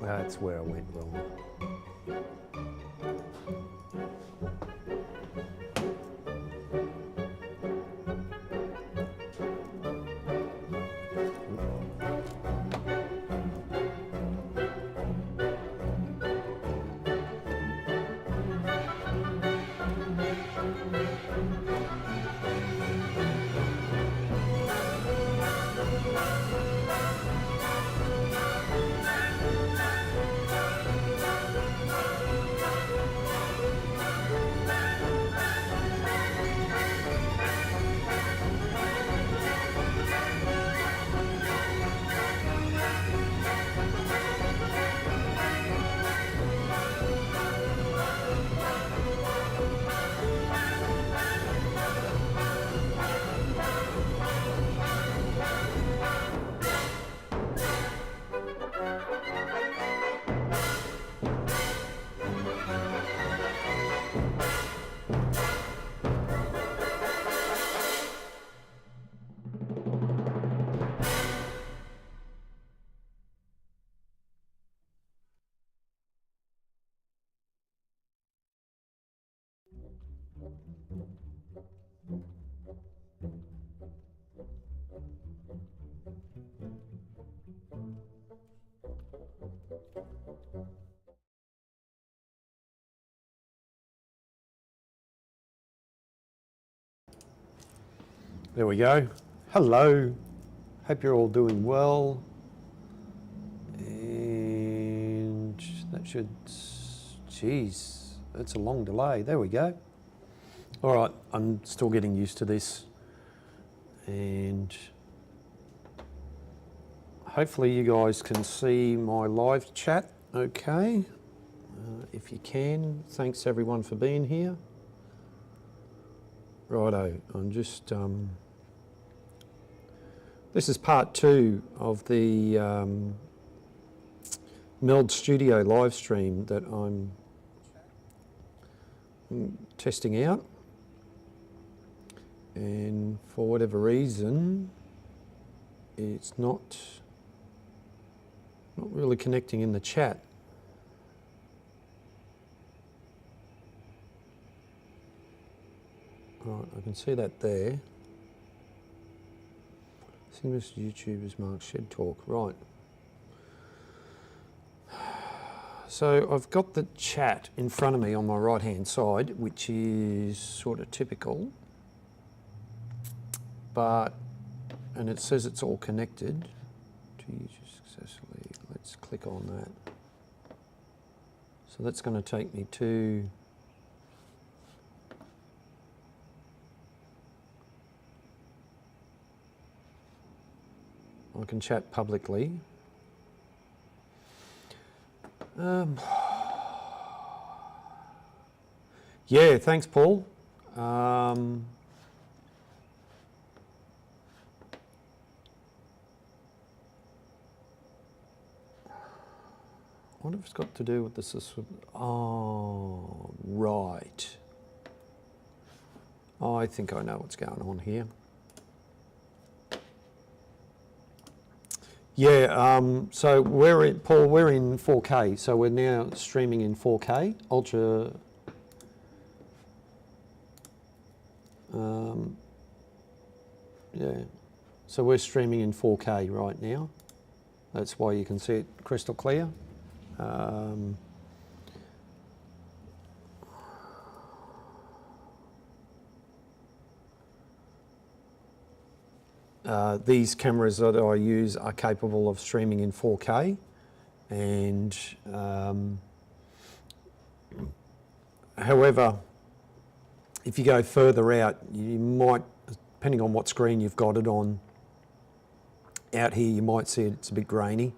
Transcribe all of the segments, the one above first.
That's where I went wrong. There we go. Hello. Hope you're all doing well. And that should, geez, that's a long delay. There we go. All right, I'm still getting used to this. And hopefully you guys can see my live chat okay. If you can, thanks everyone for being here. Righto, I'm just, this is part 2 of the Meld Studio live stream that I'm testing out. And for whatever reason, it's not really connecting in the chat. Right, I can see that there. Famous YouTubers Mark Shed Talk, right. So I've got the chat in front of me on my right hand side, which is sort of typical, and it says it's all connected to use successfully. Let's click on that. So that's going to take me to I can chat publicly. Yeah, thanks, Paul. I wonder if it's got to do with this. Oh, right. I think I know what's going on here. Yeah, so Paul, we're in 4K, so we're now streaming in 4K, ultra, yeah, so we're streaming in 4K right now. That's why you can see it crystal clear. These cameras that I use are capable of streaming in 4K, and however, if you go further out, you might, depending on what screen you've got it on, out here you might see it's a bit grainy.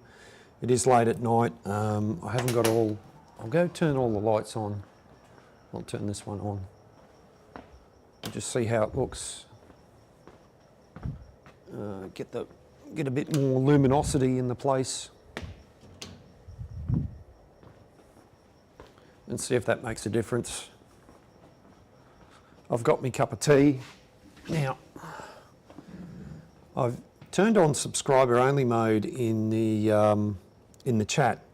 It is late at night. I haven't got all, I'll go turn all the lights on. I'll turn this one on. Just see how it looks. Get a bit more luminosity in the place, and see if that makes a difference. I've got my cup of tea now. I've turned on subscriber only mode in the chat,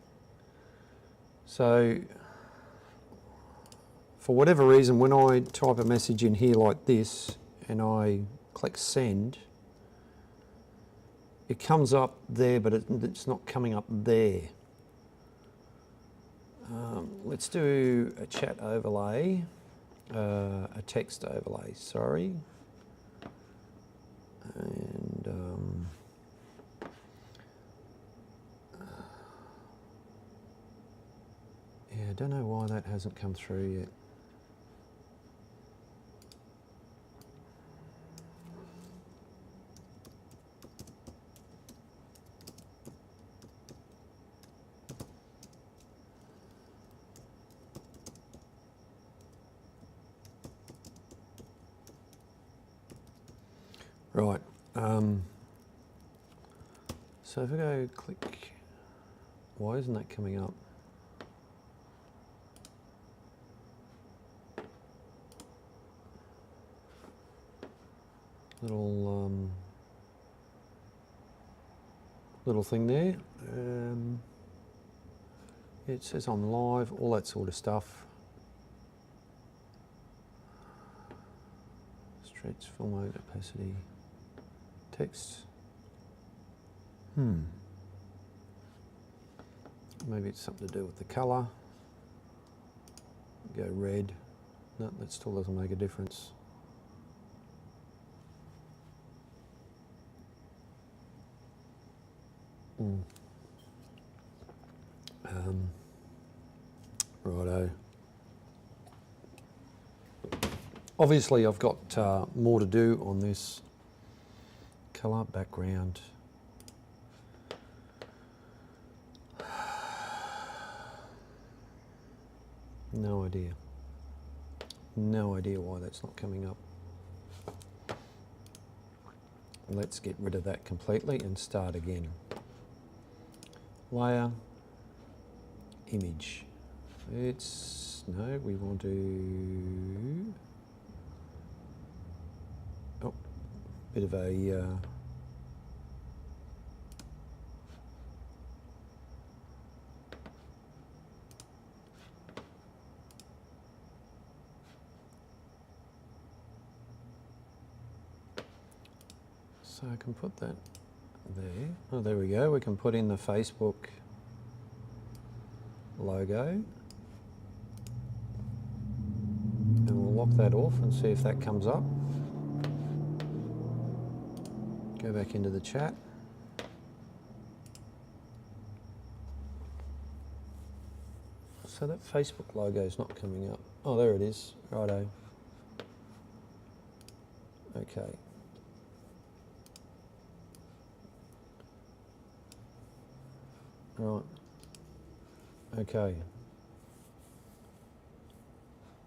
So for whatever reason, when I type a message in here like this and I click send, it comes up there, but it's not coming up there. Let's do a chat overlay, a text overlay, sorry. And yeah, I don't know why that hasn't come through yet. Right, so if I go click, why isn't that coming up? Little thing there. It says I'm live, all that sort of stuff. Stretch, full mode, opacity, text. Maybe it's something to do with the colour. Go red. No, that still doesn't make a difference. Righto. Obviously I've got more to do on this colour background. No idea. No idea why that's not coming up. Let's get rid of that completely and start again. Layer, image. No, we want to, bit of a, so I can put that there. Oh, there we go. We can put in the Facebook logo. And we'll lock that off and see if that comes up. Go back into the chat. So that Facebook logo is not coming up. Oh, there it is. Righto. Okay. Right. Okay.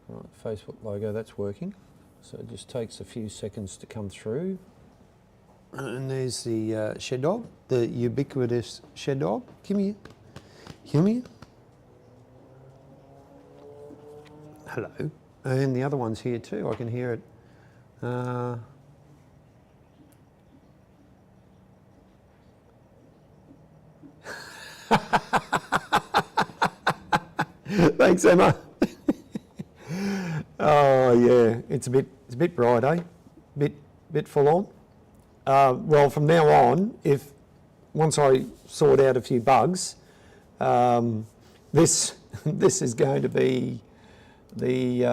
Right, Facebook logo, that's working. So it just takes a few seconds to come through. And there's the shed dog, the ubiquitous shed dog. Come here. Come here. Hello. And the other one's here too. I can hear it. Thanks, Emma. Oh yeah, it's a bit bright, eh? Bit full on. Well, from now on, once I sort out a few bugs, this is going to be the.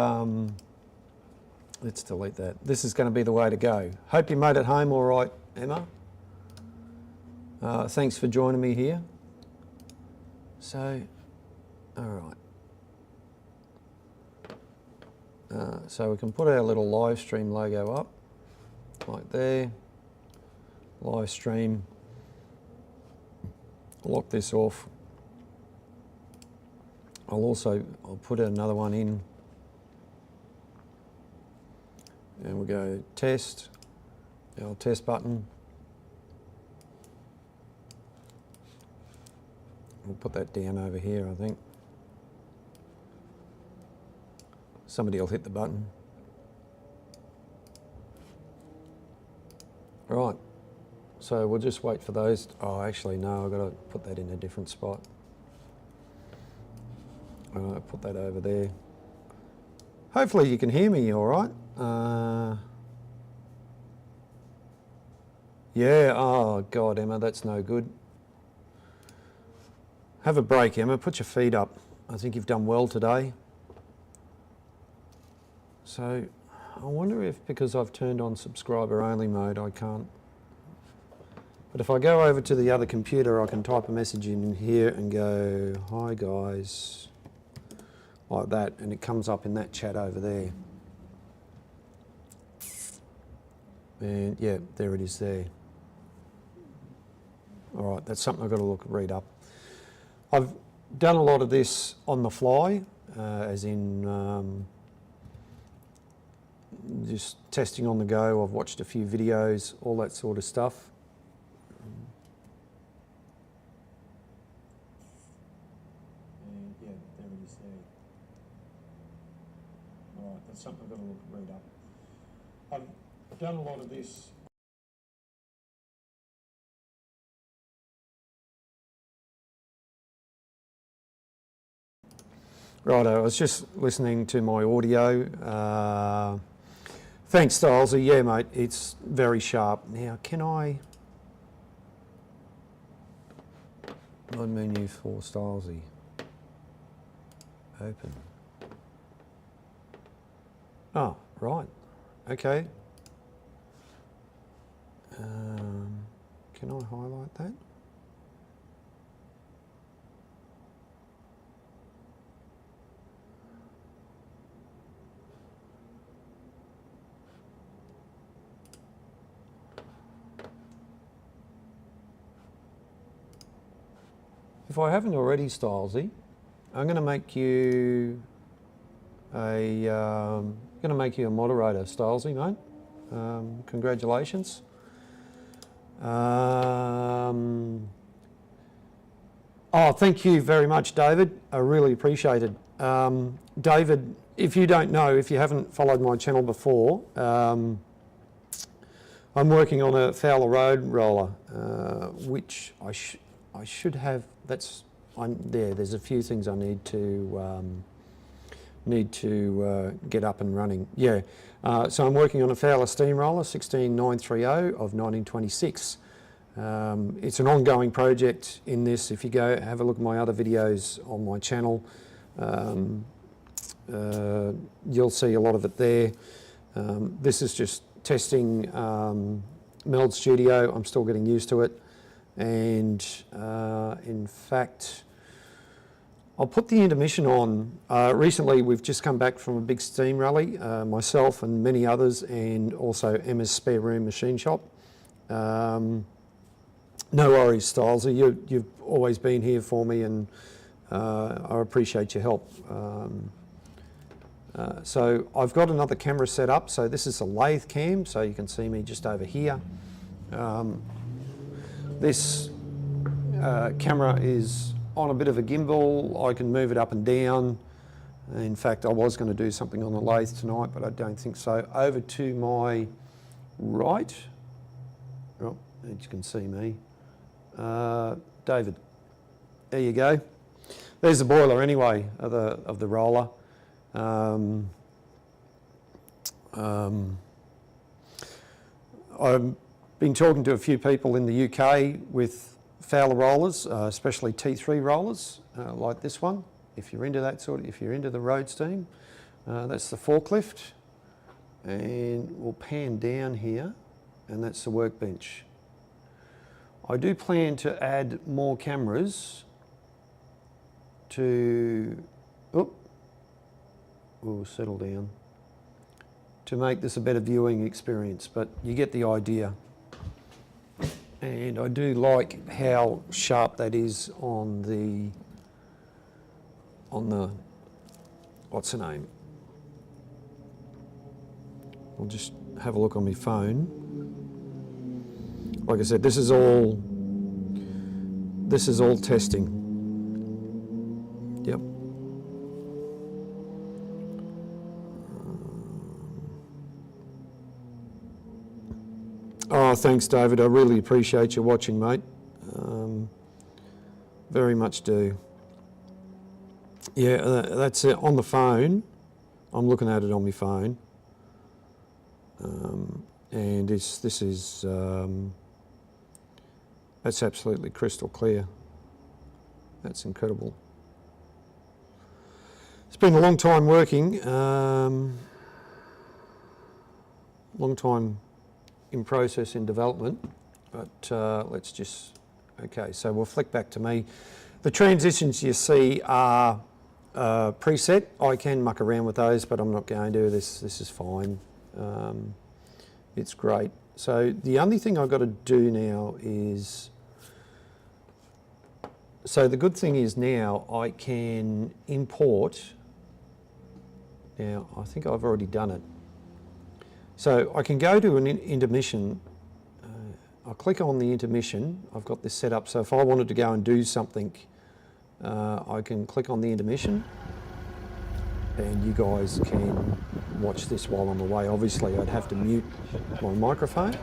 Let's delete that. This is going to be the way to go. Hope you made it home all right, Emma. Thanks for joining me here. So, all right. So we can put our little live stream logo up, like there. Live stream. Lock this off. I'll put another one in. And we'll go test, our test button. We'll put that down over here, I think. Somebody will hit the button. Right, so we'll just wait for those. Oh, actually no, I've got to put that in a different spot. Put that over there. Hopefully you can hear me all right. Yeah, oh God, Emma, that's no good. Have a break, Emma, put your feet up. I think you've done well today. So, I wonder if because I've turned on subscriber only mode, I can't. But if I go over to the other computer, I can type a message in here and go, hi guys, like that, and it comes up in that chat over there. And yeah, there it is there. All right, that's something I've got to read up. I've done a lot of this on the fly, as in just testing on the go. I've watched a few videos, all that sort of stuff. And yeah, there it is there. All right, that's something I've got to read up. I've done a lot of this. Right, I was just listening to my audio. Thanks, Stylesy. Yeah, mate, it's very sharp. Now, can I... Mod menu for Stylesy. Open. Oh, right. Okay. Can I highlight that? If I haven't already, Stylesy, I'm going to make you a moderator, Stylesy, mate. Congratulations. Oh, thank you very much, David. I really appreciate it. David, if you don't know, if you haven't followed my channel before, I'm working on a Fowler Road roller, which I should have. There's a few things I need to get up and running. Yeah, so I'm working on a Fowler steamroller 16930 of 1926. It's an ongoing project in this. If you go have a look at my other videos on my channel, you'll see a lot of it there. This is just testing Meld Studio. I'm still getting used to it. And in fact, I'll put the intermission on. Recently, we've just come back from a big steam rally, myself and many others, and also Emma's Spare Room Machine Shop. No worries, Stylesy. You've always been here for me, and I appreciate your help. So I've got another camera set up. So this is a lathe cam, so you can see me just over here. This camera is on a bit of a gimbal. I can move it up and down. In fact, I was going to do something on the lathe tonight, but I don't think so. Over to my right, oh, as you can see me, David. There you go. There's the boiler anyway of the roller. I've been talking to a few people in the UK with Fowler rollers, especially T3 rollers like this one. If you're into that if you're into the road steam, that's the forklift. And we'll pan down here, and that's the workbench. I do plan to add more cameras to, we'll settle down, to make this a better viewing experience, but you get the idea. And I do like how sharp that is on the, what's the name? I'll just have a look on my phone. Like I said, this is all testing. Yep. Oh, thanks, David. I really appreciate you watching, mate. Very much do. Yeah, that's it. On the phone. I'm looking at it on my phone. And this is, that's absolutely crystal clear. That's incredible. It's been a long time working, long time in process in development, but let's just, okay, so we'll flick back to me. The transitions you see are preset. I can muck around with those, but I'm not going to. This is fine. It's great. So the only thing I've got to do now is, so the good thing is now I can import. Now I think I've already done it. So I can go to an intermission. I'll click on the intermission. I've got this set up. So if I wanted to go and do something, I can click on the intermission. And you guys can watch this while I'm away. Obviously, I'd have to mute my microphone.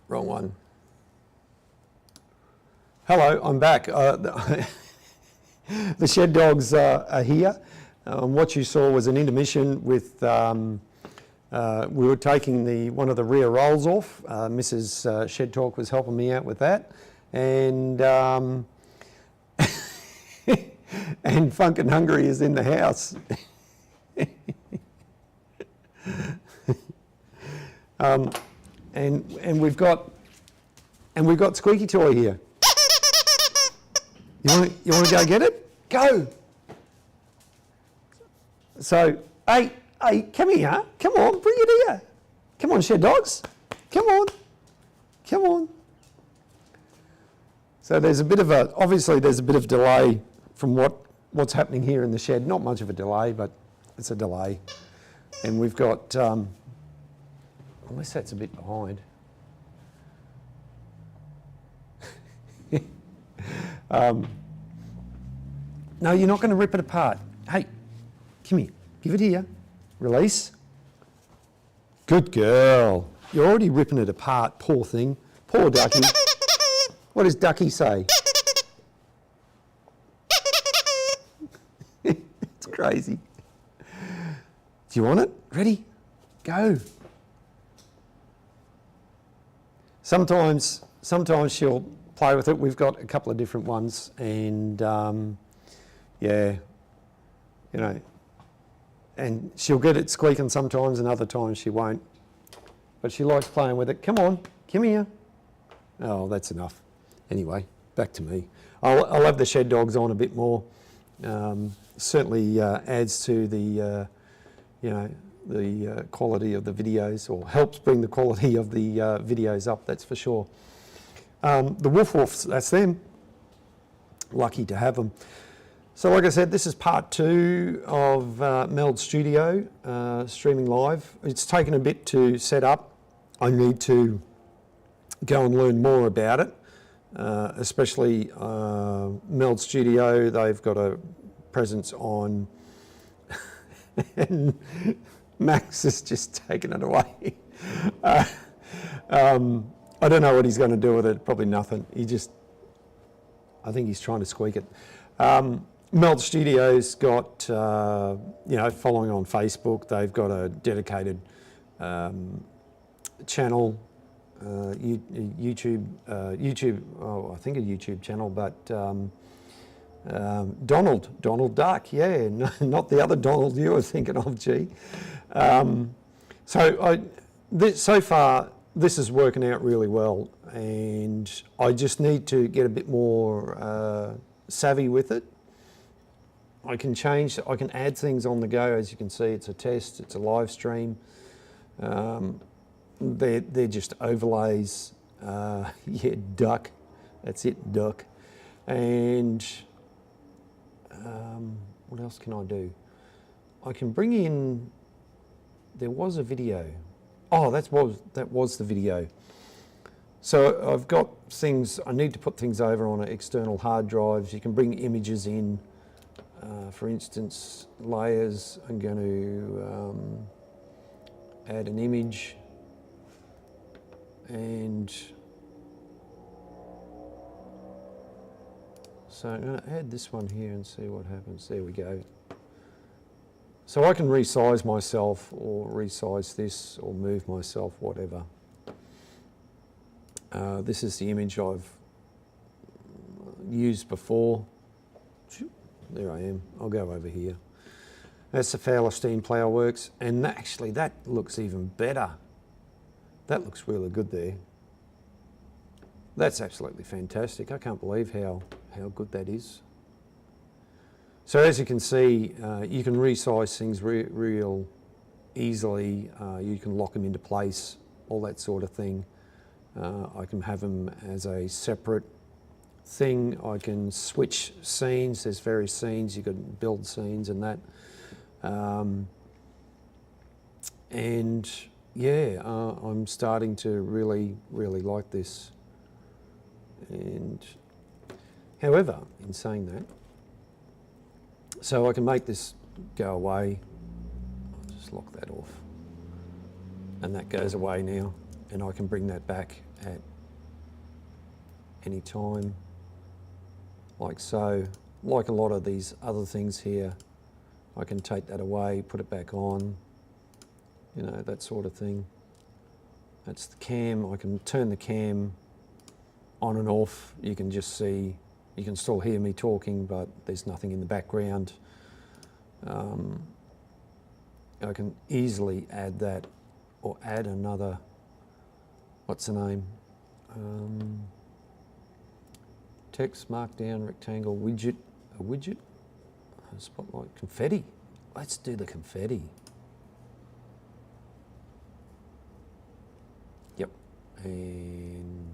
Wrong one. Hello, I'm back. The shed dogs are here. What you saw was an intermission with, we were taking one of the rear rolls off. Mrs. Shed Talk was helping me out with that. And, and Funkin' Hungry is in the house. And we've got Squeaky Toy here. You want to go get it? Go. So, hey, come here. Come on, bring it here. Come on, Shed Dogs. Come on. So there's a bit of obviously there's a bit of delay from what's happening here in the shed. Not much of a delay, but it's a delay. And we've got, unless that's a bit behind. No, you're not going to rip it apart. Hey, come here. Give it here. Release. Good girl. You're already ripping it apart, poor thing. Poor Ducky. What does Ducky say? It's crazy. Do you want it? Ready? Go. Sometimes she'll play with it. We've got a couple of different ones, and yeah, you know, and she'll get it squeaking sometimes, and other times she won't. But she likes playing with it. Come on, come here. Oh, that's enough. Anyway, back to me. I'll have the Shed Dogs on a bit more. Certainly adds to the, you know, quality of the videos, or helps bring the quality of the videos up, that's for sure. The Woof Woofs, that's them. Lucky to have them. So like I said, this is part 2 of Meld Studio, streaming live. It's taken a bit to set up. I need to go and learn more about it, especially Meld Studio. They've got a presence on, and Max has just taken it away. I don't know what he's going to do with it, probably nothing. I think he's trying to squeak it. Meld Studio's got, following on Facebook. They've got a dedicated channel, YouTube, I think a YouTube channel, but Donald Duck, yeah, not the other Donald you were thinking of, gee. So far, this is working out really well, and I just need to get a bit more savvy with it. I can add things on the go. As you can see, it's a test, it's a live stream. They're just overlays. Yeah, duck, that's it, duck. And what else can I do? I can bring in, there was a video. Oh, that was the video. So I've got things, I need to put things over on external hard drives. You can bring images in. For instance, layers, I'm going to add an image, and so I'm going to add this one here and see what happens. There we go. So I can resize myself, or resize this, or move myself, whatever. This is the image I've used before. There I am. I'll go over here. That's the Fowler Steam Plough Works, and actually that looks even better. That looks really good there. That's absolutely fantastic. I can't believe how good that is. So as you can see, you can resize things real easily. You can lock them into place, all that sort of thing. I can have them as a separate thing. I can switch scenes. There's various scenes. You can build scenes and that. And yeah, I'm starting to really like this. And however, in saying that, so I can make this go away. I'll just lock that off. And that goes away now. And I can bring that back at any time, like so. Like a lot of these other things here, I can take that away, put it back on, you know, that sort of thing. That's the cam. I can turn the cam on and off. You can just see, you can still hear me talking, but there's nothing in the background. I can easily add that, or add another, what's the name? Text, markdown, rectangle, widget, a widget, spotlight, confetti. Let's do the confetti. Yep, and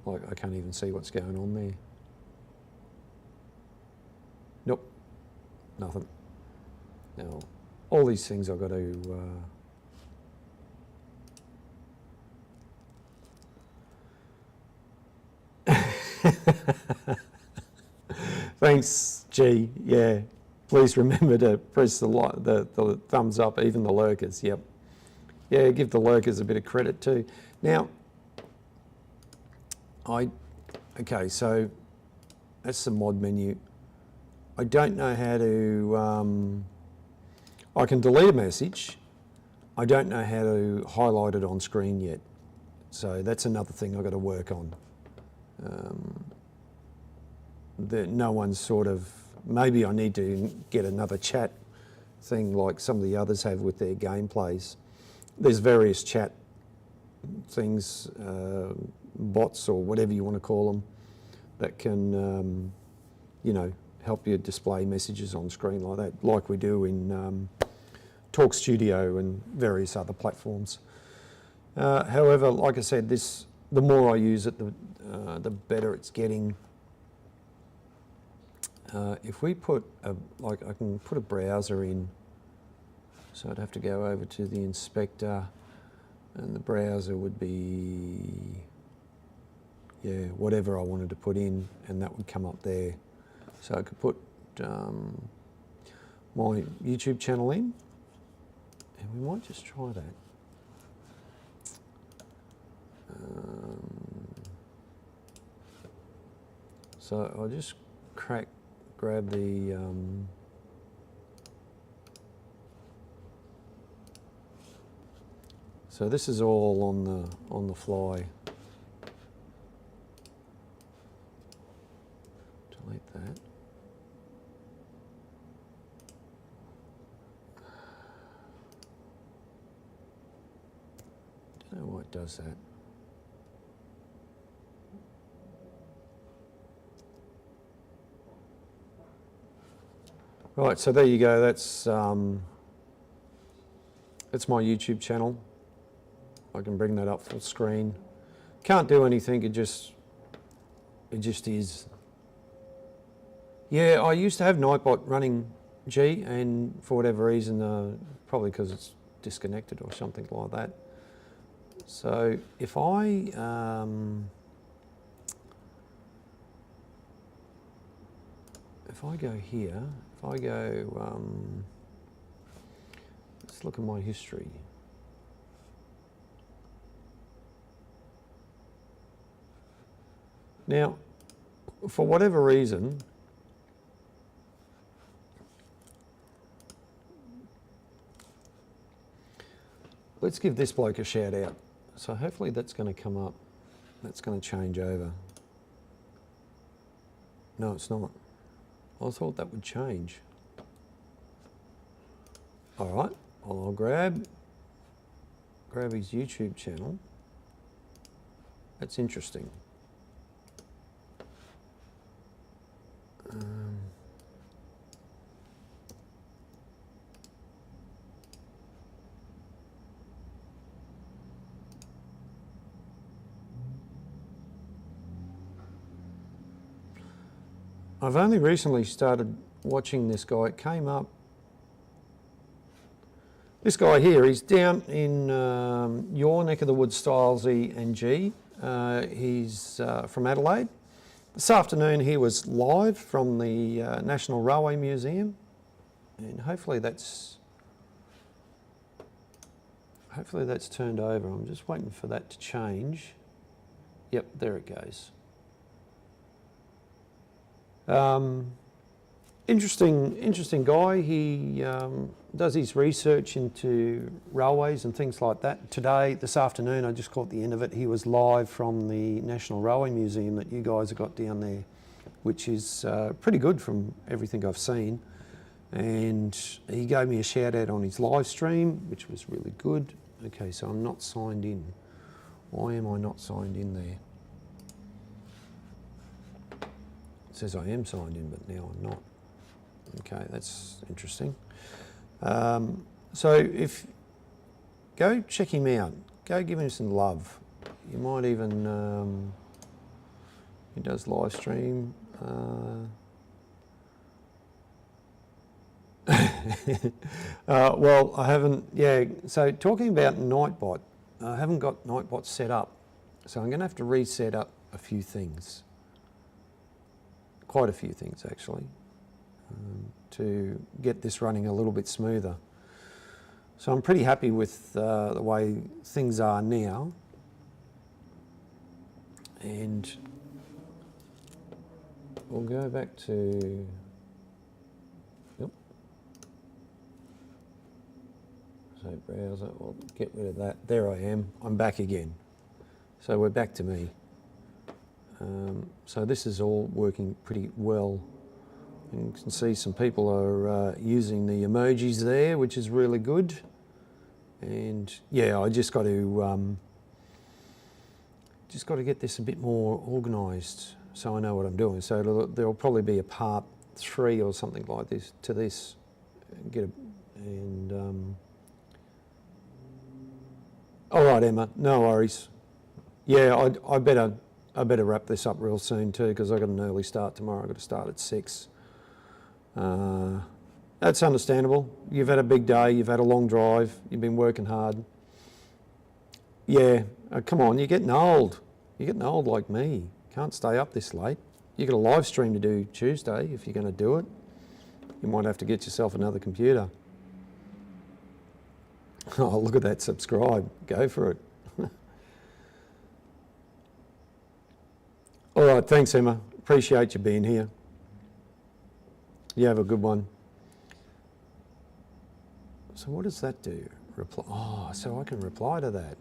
like I can't even see what's going on there. Nope, nothing. Now, all these things I've got to Thanks, G. Yeah, please remember to press the thumbs up, even the lurkers. Yep. Yeah, give the lurkers a bit of credit too. Now, okay, so that's the mod menu. I don't know how to, I can delete a message. I don't know how to highlight it on screen yet. So that's another thing I've got to work on. No one's sort of, maybe I need to get another chat thing like some of the others have with their gameplays. There's various chat things, bots or whatever you want to call them, that can, you know, help you display messages on screen like that, like we do in Talk Studio and various other platforms. However, like I said, the more I use it, the better it's getting. If we put I can put a browser in, so I'd have to go over to the inspector, and the browser would be, yeah, whatever I wanted to put in, and that would come up there. So I could put my YouTube channel in, and we might just try that. So I'll just grab the so this is all on the fly. Delete that. Don't know why it does that. Right, so there you go. That's my YouTube channel. I can bring that up full screen. Can't do anything. It just is. Yeah, I used to have Nightbot running G, and for whatever reason, probably because it's disconnected or something like that. So if I go here, if I go, let's look at my history. Now, for whatever reason, let's give this bloke a shout out. So hopefully that's going to come up. That's going to change over. No, it's not. I thought that would change. All right, I'll grab his YouTube channel. That's interesting. I've only recently started watching this guy. It came up. This guy here, he's down in your neck of the woods, Styles E and G. He's from Adelaide. This afternoon he was live from the National Railway Museum, and hopefully that's turned over. I'm just waiting for that to change. Yep, there it goes. Interesting guy. He does his research into railways and things like that. Today, this afternoon, I just caught the end of it. He was live from the National Railway Museum that you guys have got down there, which is pretty good from everything I've seen. And he gave me a shout out on his live stream, which was really good. Okay, so I'm not signed in. Why am I not signed in there? It says I am signed in, but now I'm not. Okay, that's interesting. So if go check him out, go give him some love. You might even he does live stream. Well, I haven't. Yeah. So talking about Nightbot, I haven't got Nightbot set up, so I'm going to have to reset up a few things. Quite a few things actually, to get this running a little bit smoother. So I'm pretty happy with the way things are now. And we'll go back to, yep. So browser, we'll get rid of that. There I am, I'm back again. So we're back to me. So this is all working pretty well. You can see some people are using the emojis there, which is really good. And yeah, I just got to get this a bit more organised so I know what I'm doing. So there'll probably be a part 3 or something like this to this. Get a, and all right, Emma, no worries. Yeah, I better wrap this up real soon too, because I've got an early start tomorrow. I've got to start at 6. That's understandable. You've had a big day, you've had a long drive, you've been working hard. Yeah, come on, you're getting old. You're getting old like me. Can't stay up this late. You've got a live stream to do Tuesday if you're going to do it. You might have to get yourself another computer. Oh, look at that, subscribe. Go for it. All right, thanks, Emma. Appreciate you being here. You have a good one. So what does that do? Reply. Oh, so I can reply to that.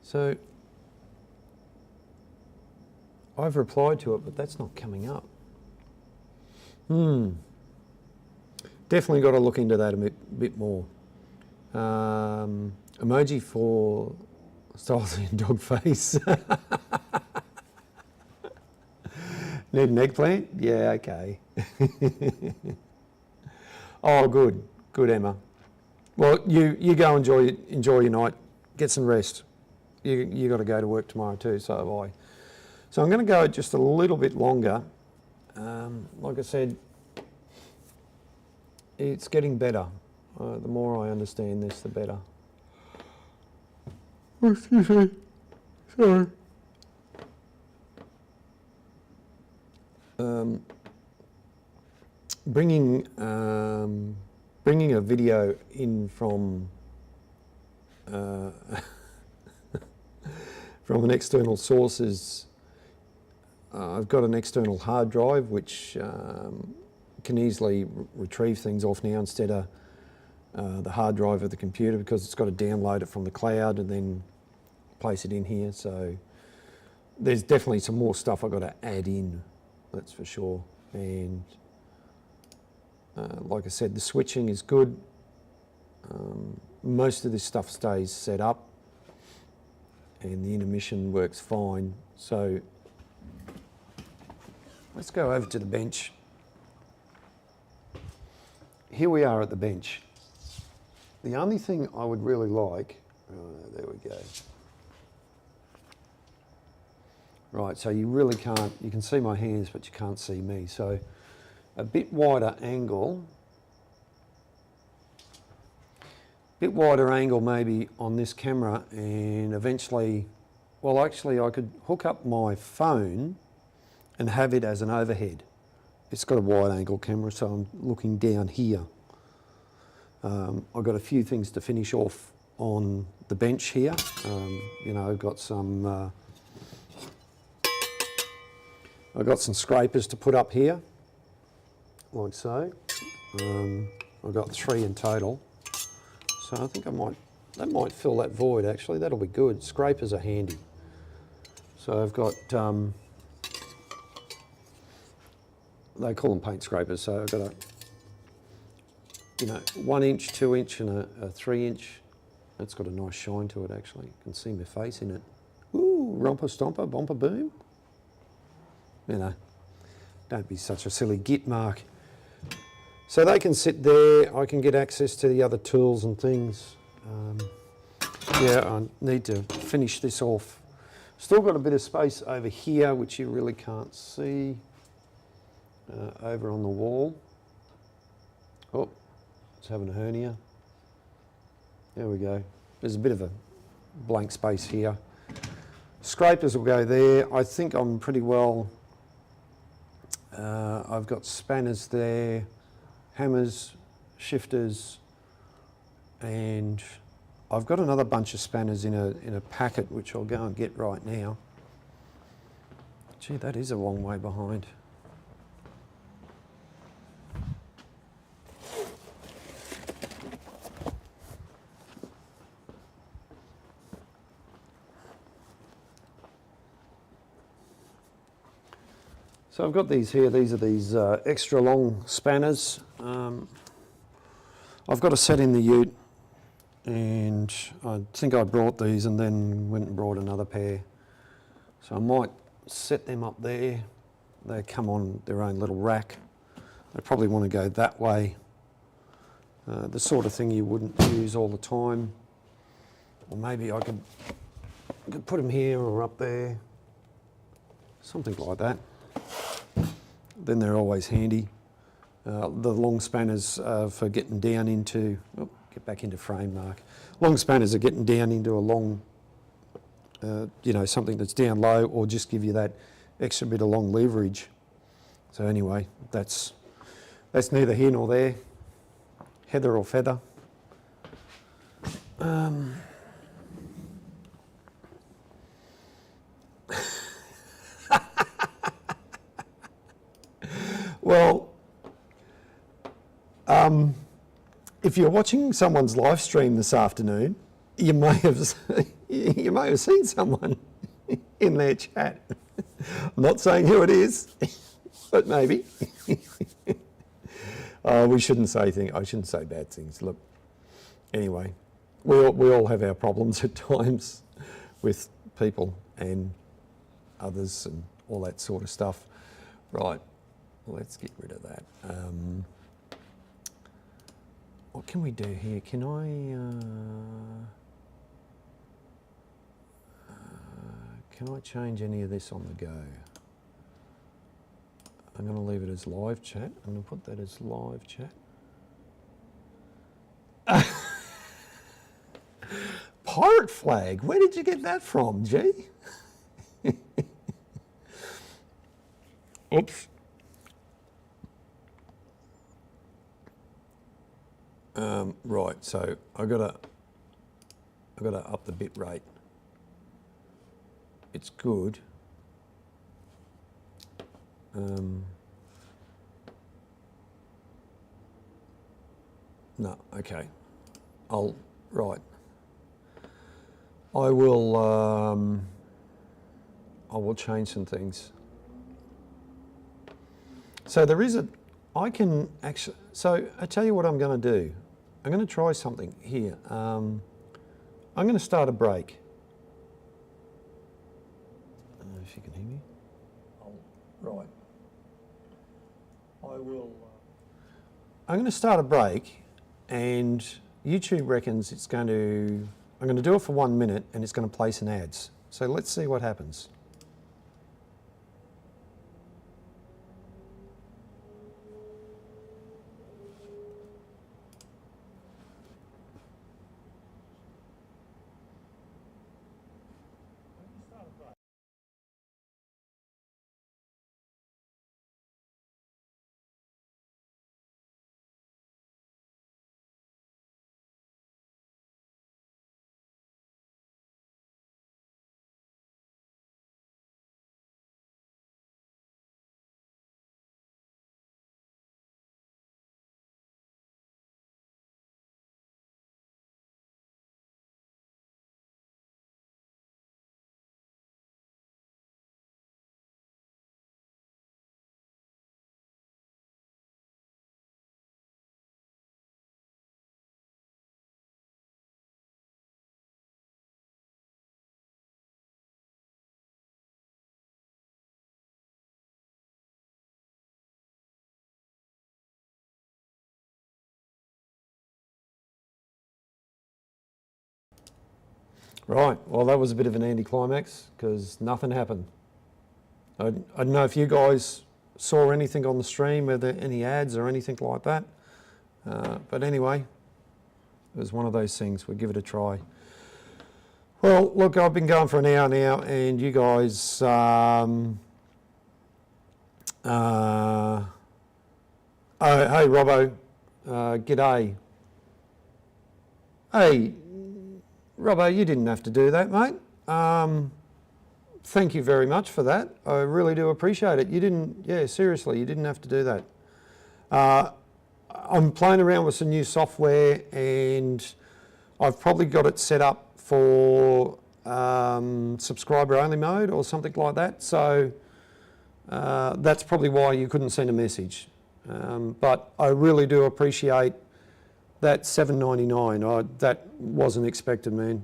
So I've replied to it, but that's not coming up. Definitely got to look into that a bit more. Emoji for styles in dog face. Need an eggplant? Yeah, okay. Oh, good. Good, Emma. Well, you go enjoy your night. Get some rest. You got to go to work tomorrow too, so have I. So I'm going to go just a little bit longer. Like I said, it's getting better. The more I understand this, the better. Excuse me. Sorry. Bringing a video in from from an external source is, I've got an external hard drive which can easily retrieve things off now instead of the hard drive of the computer, because it's got to download it from the cloud and then place it in here. So there's definitely some more stuff I've got to add in, that's for sure. And like I said, the switching is good. Most of this stuff stays set up and the intermission works fine. So let's go over to the bench. Here we are at the bench. The only thing I would really like, there we go. Right, so you really can't, you can see my hands, but you can't see me. So a bit wider angle maybe on this camera, and eventually, well, actually I could hook up my phone and have it as an overhead. It's got a wide angle camera, so I'm looking down here. I've got a few things to finish off on the bench here. You know, I've got some scrapers to put up here, like so. I've got 3 in total. So I think that might fill that void actually. That'll be good. Scrapers are handy. So I've got, they call them paint scrapers. So I've got a, 1 inch, 2 inch and a 3 inch. That's got a nice shine to it actually. You can see my face in it. Ooh, romper stomper, bumper boom. Don't be such a silly git, Mark. So they can sit there, I can get access to the other tools and things. Yeah, I need to finish this off. Still got a bit of space over here, which you really can't see, over on the wall. Oh, it's having a hernia. There we go. There's a bit of a blank space here. Scrapers will go there. I think I'm pretty well, I've got spanners there, hammers, shifters, and I've got another bunch of spanners in a packet which I'll go and get right now. Gee, that is a long way behind. So I've got these here. These are these extra long spanners. I've got a set in the ute, and I think I brought these and then went and brought another pair. So I might set them up there. They come on their own little rack. They probably want to go that way. The sort of thing you wouldn't use all the time. Or maybe I could put them here or up there. Something like that. Then they're always handy. The long spanners for getting down into, oh, get back into frame, Mark. Long spanners are getting down into a long, you know, something that's down low, or just give you that extra bit of long leverage. So anyway, that's neither here nor there. Heather or feather. Well, if you're watching someone's live stream this afternoon, you may have seen someone in their chat. I'm not saying who it is, but maybe. We shouldn't say things. I shouldn't say bad things. Look, anyway, we all have our problems at times with people and others and all that sort of stuff. Right, let's get rid of that. What can we do here? Can I change any of this on the go? I'm going to leave it as live chat. I'm going to put that as live chat. Pirate flag. Where did you get that from, G? Oops. Right, so I gotta up the bit rate. It's good. No, okay. Right. I will change some things. So there is I can actually, so I tell you what I'm going to do. I'm going to try something here. I'm going to start a break. I don't know if you can hear me. Right. I'm going to start a break, and YouTube reckons I'm going to do it for 1 minute, and it's going to play some ads. So let's see what happens. Right, well that was a bit of an anticlimax because nothing happened. I don't know if you guys saw anything on the stream, were there any ads or anything like that? But anyway, it was one of those things. We'll give it a try. Well, look, I've been going for an hour now, and you guys, oh, hey Robbo, g'day. Hey, Robbo, you didn't have to do that, mate. Thank you very much for that. I really do appreciate it. You didn't, yeah, seriously, you didn't have to do that. I'm playing around with some new software, and I've probably got it set up for subscriber only mode or something like that. So that's probably why you couldn't send a message. But I really do appreciate that $7.99, that wasn't expected, man.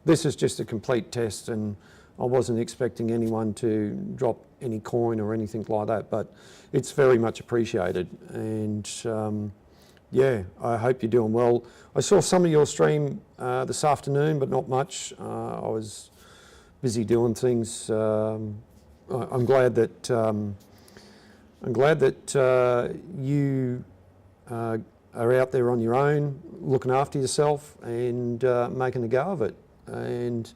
This is just a complete test, and I wasn't expecting anyone to drop any coin or anything like that, but it's very much appreciated. And yeah, I hope you're doing well. I saw some of your stream this afternoon, but not much. I was busy doing things. I'm glad that you are out there on your own, looking after yourself and making a go of it. And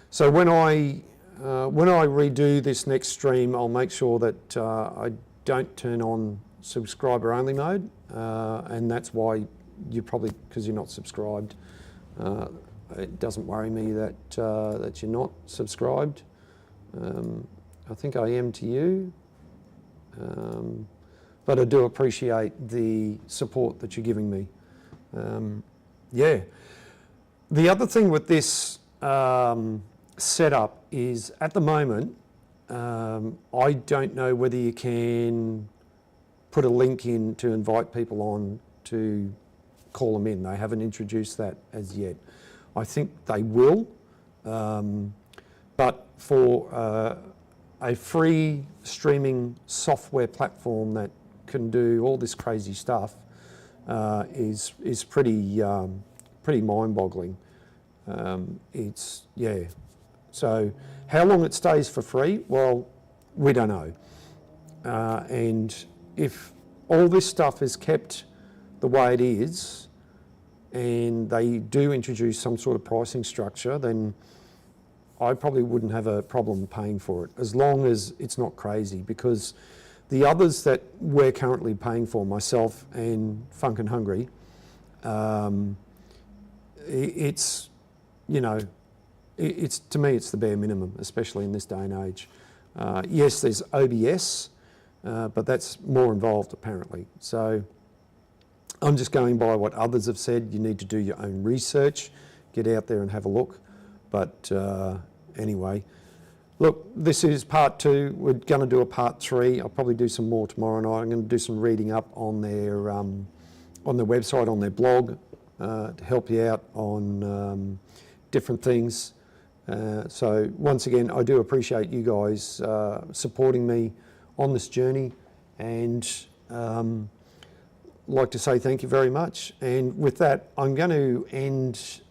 so when I redo this next stream, I'll make sure that I don't turn on subscriber only mode, and that's why you probably, because you're not subscribed. It doesn't worry me that that you're not subscribed. I think I am to you, but I do appreciate the support that you're giving me. Yeah. The other thing with this setup is, at the moment, I don't know whether you can put a link in to invite people on to call them in. They haven't introduced that as yet. I think they will, but for a free streaming software platform that can do all this crazy stuff is pretty pretty mind-boggling. It's, yeah. So how long it stays for free? Well, we don't know. And if all this stuff is kept the way it is, and they do introduce some sort of pricing structure, then I probably wouldn't have a problem paying for it, as long as it's not crazy, because the others that we're currently paying for, myself and Funk and Hungry, it's, you know, it's, to me, it's the bare minimum, especially in this day and age. Yes, there's OBS, but that's more involved apparently. So I'm just going by what others have said. You need to do your own research, get out there and have a look. But anyway, look, this is part 2. We're going to do a part 3. I'll probably do some more tomorrow night. I'm going to do some reading up on their website, on their blog, to help you out on different things. So once again, I do appreciate you guys supporting me on this journey, and like to say thank you very much. And with that, I'm going to end.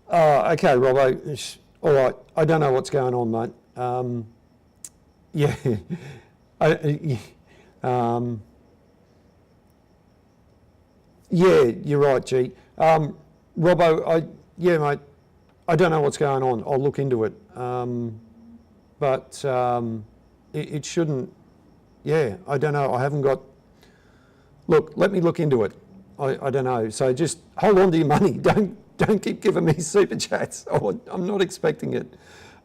Okay, Robbo. All right. I don't know what's going on, mate. Yeah. Yeah, you're right, G. Robbo, yeah, mate, I don't know what's going on. I'll look into it. But it shouldn't, yeah, I don't know. I haven't got, look, let me look into it. I don't know. So just hold on to your money. Don't keep giving me super chats. I'm not expecting it.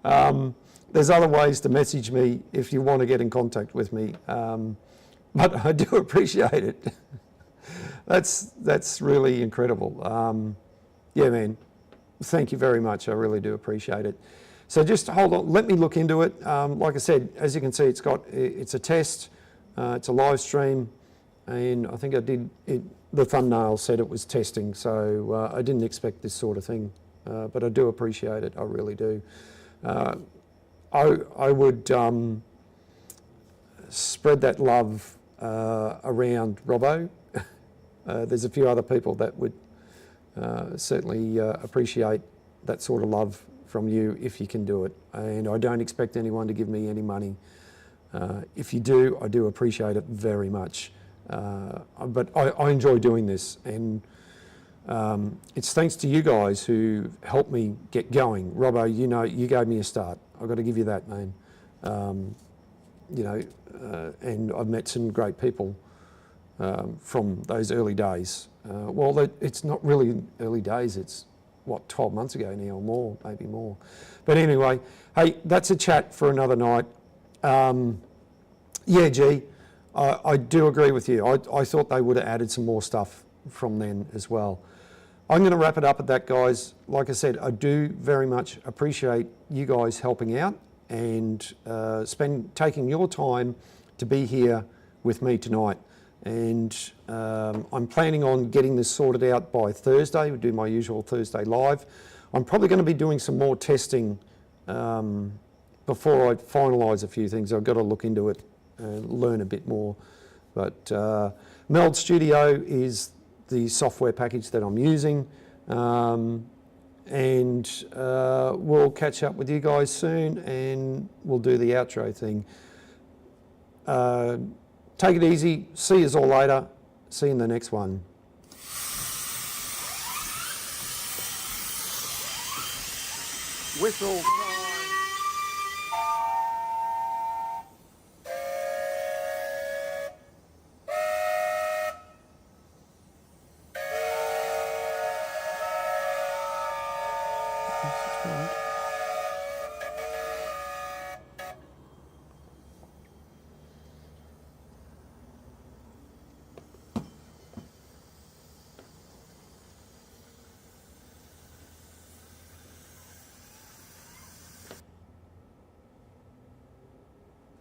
There's other ways to message me if you want to get in contact with me. But I do appreciate it. That's really incredible. Yeah, man, thank you very much. I really do appreciate it. So just hold on, let me look into it. Like I said, as you can see, it's a test, it's a live stream, and I think I did it. The thumbnail said it was testing, so I didn't expect this sort of thing, but I do appreciate it. I really do. I would spread that love around, Robbo. There's a few other people that would certainly appreciate that sort of love from you if you can do it. And I don't expect anyone to give me any money. If you do, I do appreciate it very much. But I enjoy doing this, and it's thanks to you guys who helped me get going. Robbo, you know, you gave me a start. I've got to give you that, man. You know, and I've met some great people from those early days. Well, it's not really early days. It's, what, 12 months ago now, or more, maybe more. But anyway, hey, that's a chat for another night. Yeah, G, I do agree with you. I thought they would have added some more stuff from then as well. I'm going to wrap it up at that, guys. Like I said, I do very much appreciate you guys helping out and taking your time to be here with me tonight. And I'm planning on getting this sorted out by Thursday. We'll do my usual Thursday live. I'm probably going to be doing some more testing before I finalise a few things. I've got to look into it and learn a bit more. But Meld Studio is the software package that I'm using. And we'll catch up with you guys soon, and we'll do the outro thing. Take it easy. See you all later. See you in the next one. Whistle. Right.